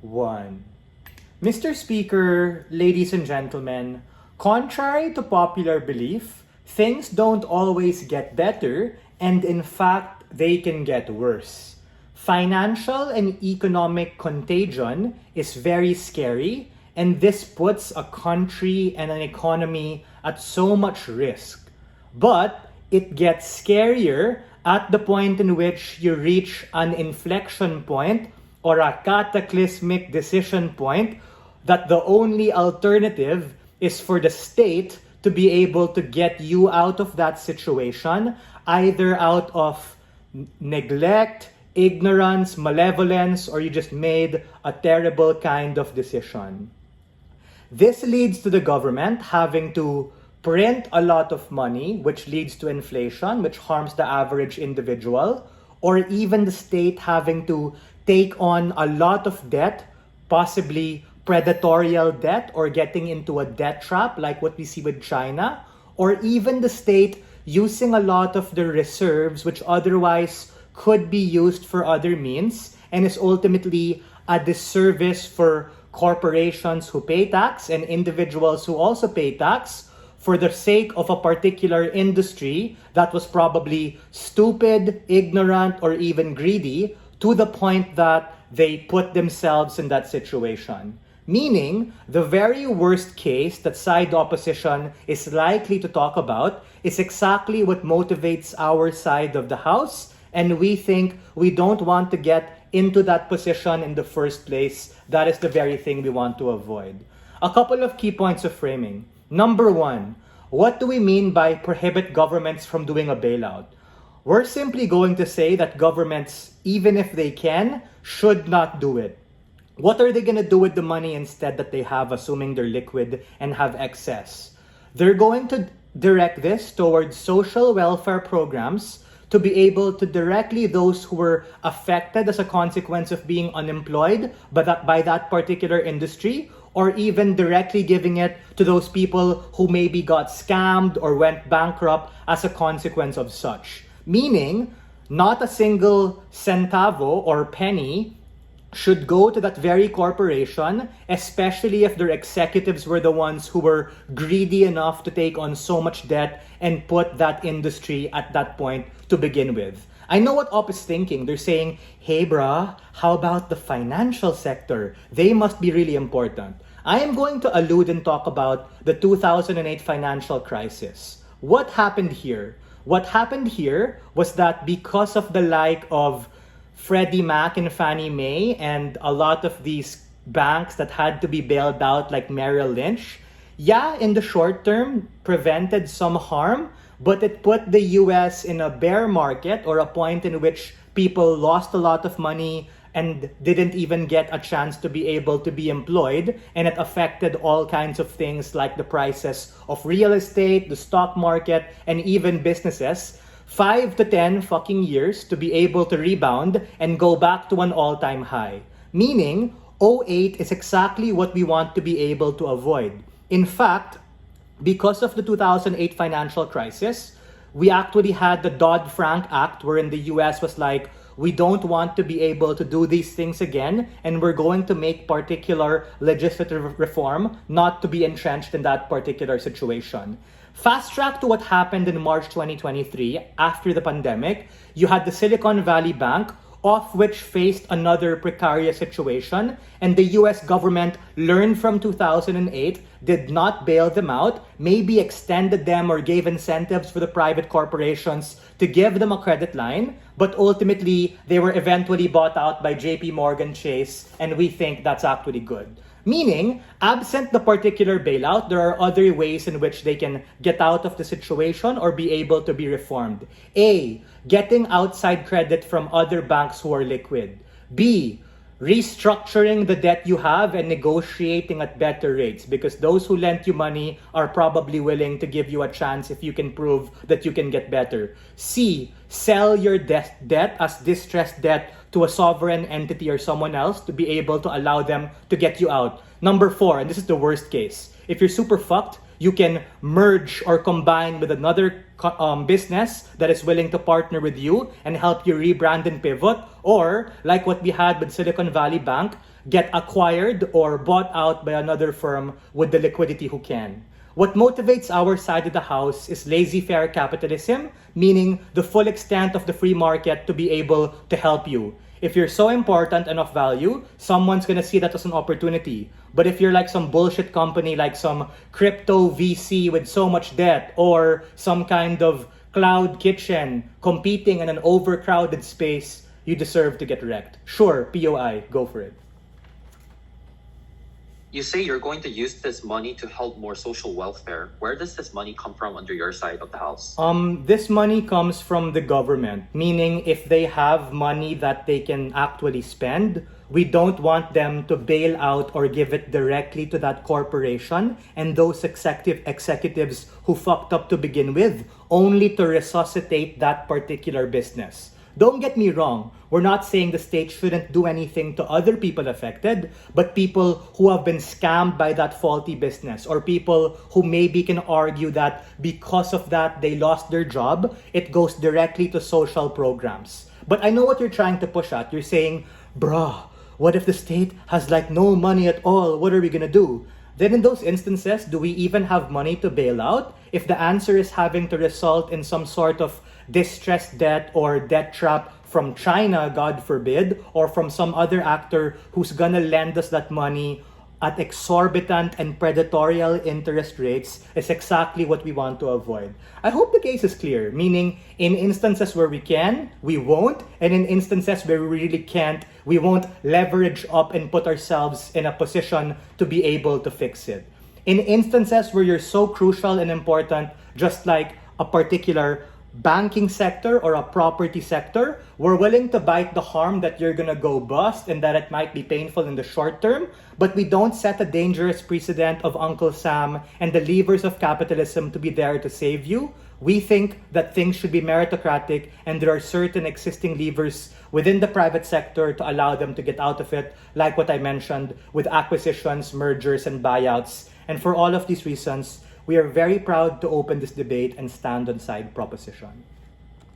1. Mr. Speaker, ladies and gentlemen, contrary to popular belief, things don't always get better, and in fact, they can get worse. Financial and economic contagion is very scary, and this puts a country and an economy at so much risk. But it gets scarier at the point in which you reach an inflection point or a cataclysmic decision point that the only alternative is for the state to be able to get you out of that situation, either out of neglect, ignorance, malevolence, or you just made a terrible kind of decision. This leads to the government having to print a lot of money, which leads to inflation, which harms the average individual, or even the state having to take on a lot of debt, possibly predatorial debt, or getting into a debt trap like what we see with China, or even the state using a lot of the reserves which otherwise could be used for other means and is ultimately a disservice for corporations who pay tax and individuals who also pay tax for the sake of a particular industry that was probably stupid, ignorant, or even greedy to the point that they put themselves in that situation. Meaning, the very worst case that side opposition is likely to talk about is exactly what motivates our side of the House, and we think we don't want to get into that position in the first place. That is the very thing we want to avoid. A couple of key points of framing. Number 1, what do we mean by prohibit governments from doing a bailout? We're simply going to say that governments, even if they can, should not do it. What are they going to do with the money instead that they have, assuming they're liquid and have excess? They're going to direct this towards social welfare programs to be able to directly those who were affected as a consequence of being unemployed by that particular industry, or even directly giving it to those people who maybe got scammed or went bankrupt as a consequence of such. Meaning, not a single centavo or penny should go to that very corporation, especially if their executives were the ones who were greedy enough to take on so much debt and put that industry at that point to begin with. I know what Op is thinking. They're saying, hey brah, how about the financial sector? They must be really important. I am going to allude and talk about the 2008 financial crisis. What happened here? What happened here was that because of the like of Freddie Mac and Fannie Mae and a lot of these banks that had to be bailed out like Merrill Lynch, in the short term, prevented some harm, but it put the US in a bear market, or a point in which people lost a lot of money and didn't even get a chance to be able to be employed, and it affected all kinds of things like the prices of real estate, the stock market, and even businesses. 5 to 10 fucking years to be able to rebound and go back to an all-time high. Meaning, '08 is exactly what we want to be able to avoid. In fact, because of the 2008 financial crisis, we actually had the Dodd-Frank Act, wherein the US was like, we don't want to be able to do these things again, and we're going to make particular legislative reform not to be entrenched in that particular situation. Fast track to what happened in March 2023, after the pandemic, you had the Silicon Valley Bank, of which faced another precarious situation, and the US government learned from 2008, did not bail them out, maybe extended them or gave incentives for the private corporations to give them a credit line, but ultimately they were eventually bought out by JP Morgan Chase, and we think that's actually good. Meaning, absent the particular bailout, there are other ways in which they can get out of the situation or be able to be reformed. A, getting outside credit from other banks who are liquid. B, restructuring the debt you have and negotiating at better rates, because those who lent you money are probably willing to give you a chance if you can prove that you can get better. C, sell your debt as distressed debt to a sovereign entity or someone else to be able to allow them to get you out. Number 4, and this is the worst case, if you're super fucked, you can merge or combine with another business that is willing to partner with you and help you rebrand and pivot. Or, like what we had with Silicon Valley Bank, get acquired or bought out by another firm with the liquidity who can. What motivates our side of the house is laissez-faire capitalism, meaning the full extent of the free market to be able to help you. If you're so important and of value, someone's gonna see that as an opportunity. But if you're like some bullshit company, like some crypto VC with so much debt, or some kind of cloud kitchen competing in an overcrowded space, you deserve to get wrecked. Sure, POI, go for it. You say you're going to use this money to help more social welfare. Where does this money come from under your side of the house? This money comes from the government, meaning if they have money that they can actually spend, we don't want them to bail out or give it directly to that corporation and those executives who fucked up to begin with, only to resuscitate that particular business. Don't get me wrong, we're not saying the state shouldn't do anything to other people affected, but people who have been scammed by that faulty business, or people who maybe can argue that because of that they lost their job, it goes directly to social programs. But I know what you're trying to push at. You're saying, bruh, what if the state has like no money at all? What are we gonna do? Then in those instances, do we even have money to bail out? If the answer is having to result in some sort of distressed debt or debt trap from China, God forbid, or from some other actor who's gonna lend us that money at exorbitant and predatory interest rates, is exactly what we want to avoid. I hope the case is clear, meaning in instances where we can, we won't, and in instances where we really can't, we won't leverage up and put ourselves in a position to be able to fix it. In instances where you're so crucial and important, just like a particular banking sector or a property sector, we're willing to bite the harm that you're gonna go bust and that it might be painful in the short term, but we don't set a dangerous precedent of Uncle Sam and the levers of capitalism to be there to save you. We think that things should be meritocratic and there are certain existing levers within the private sector to allow them to get out of it, like what I mentioned with acquisitions, mergers, and buyouts. And for all of these reasons, we are very proud to open this debate and stand on side proposition.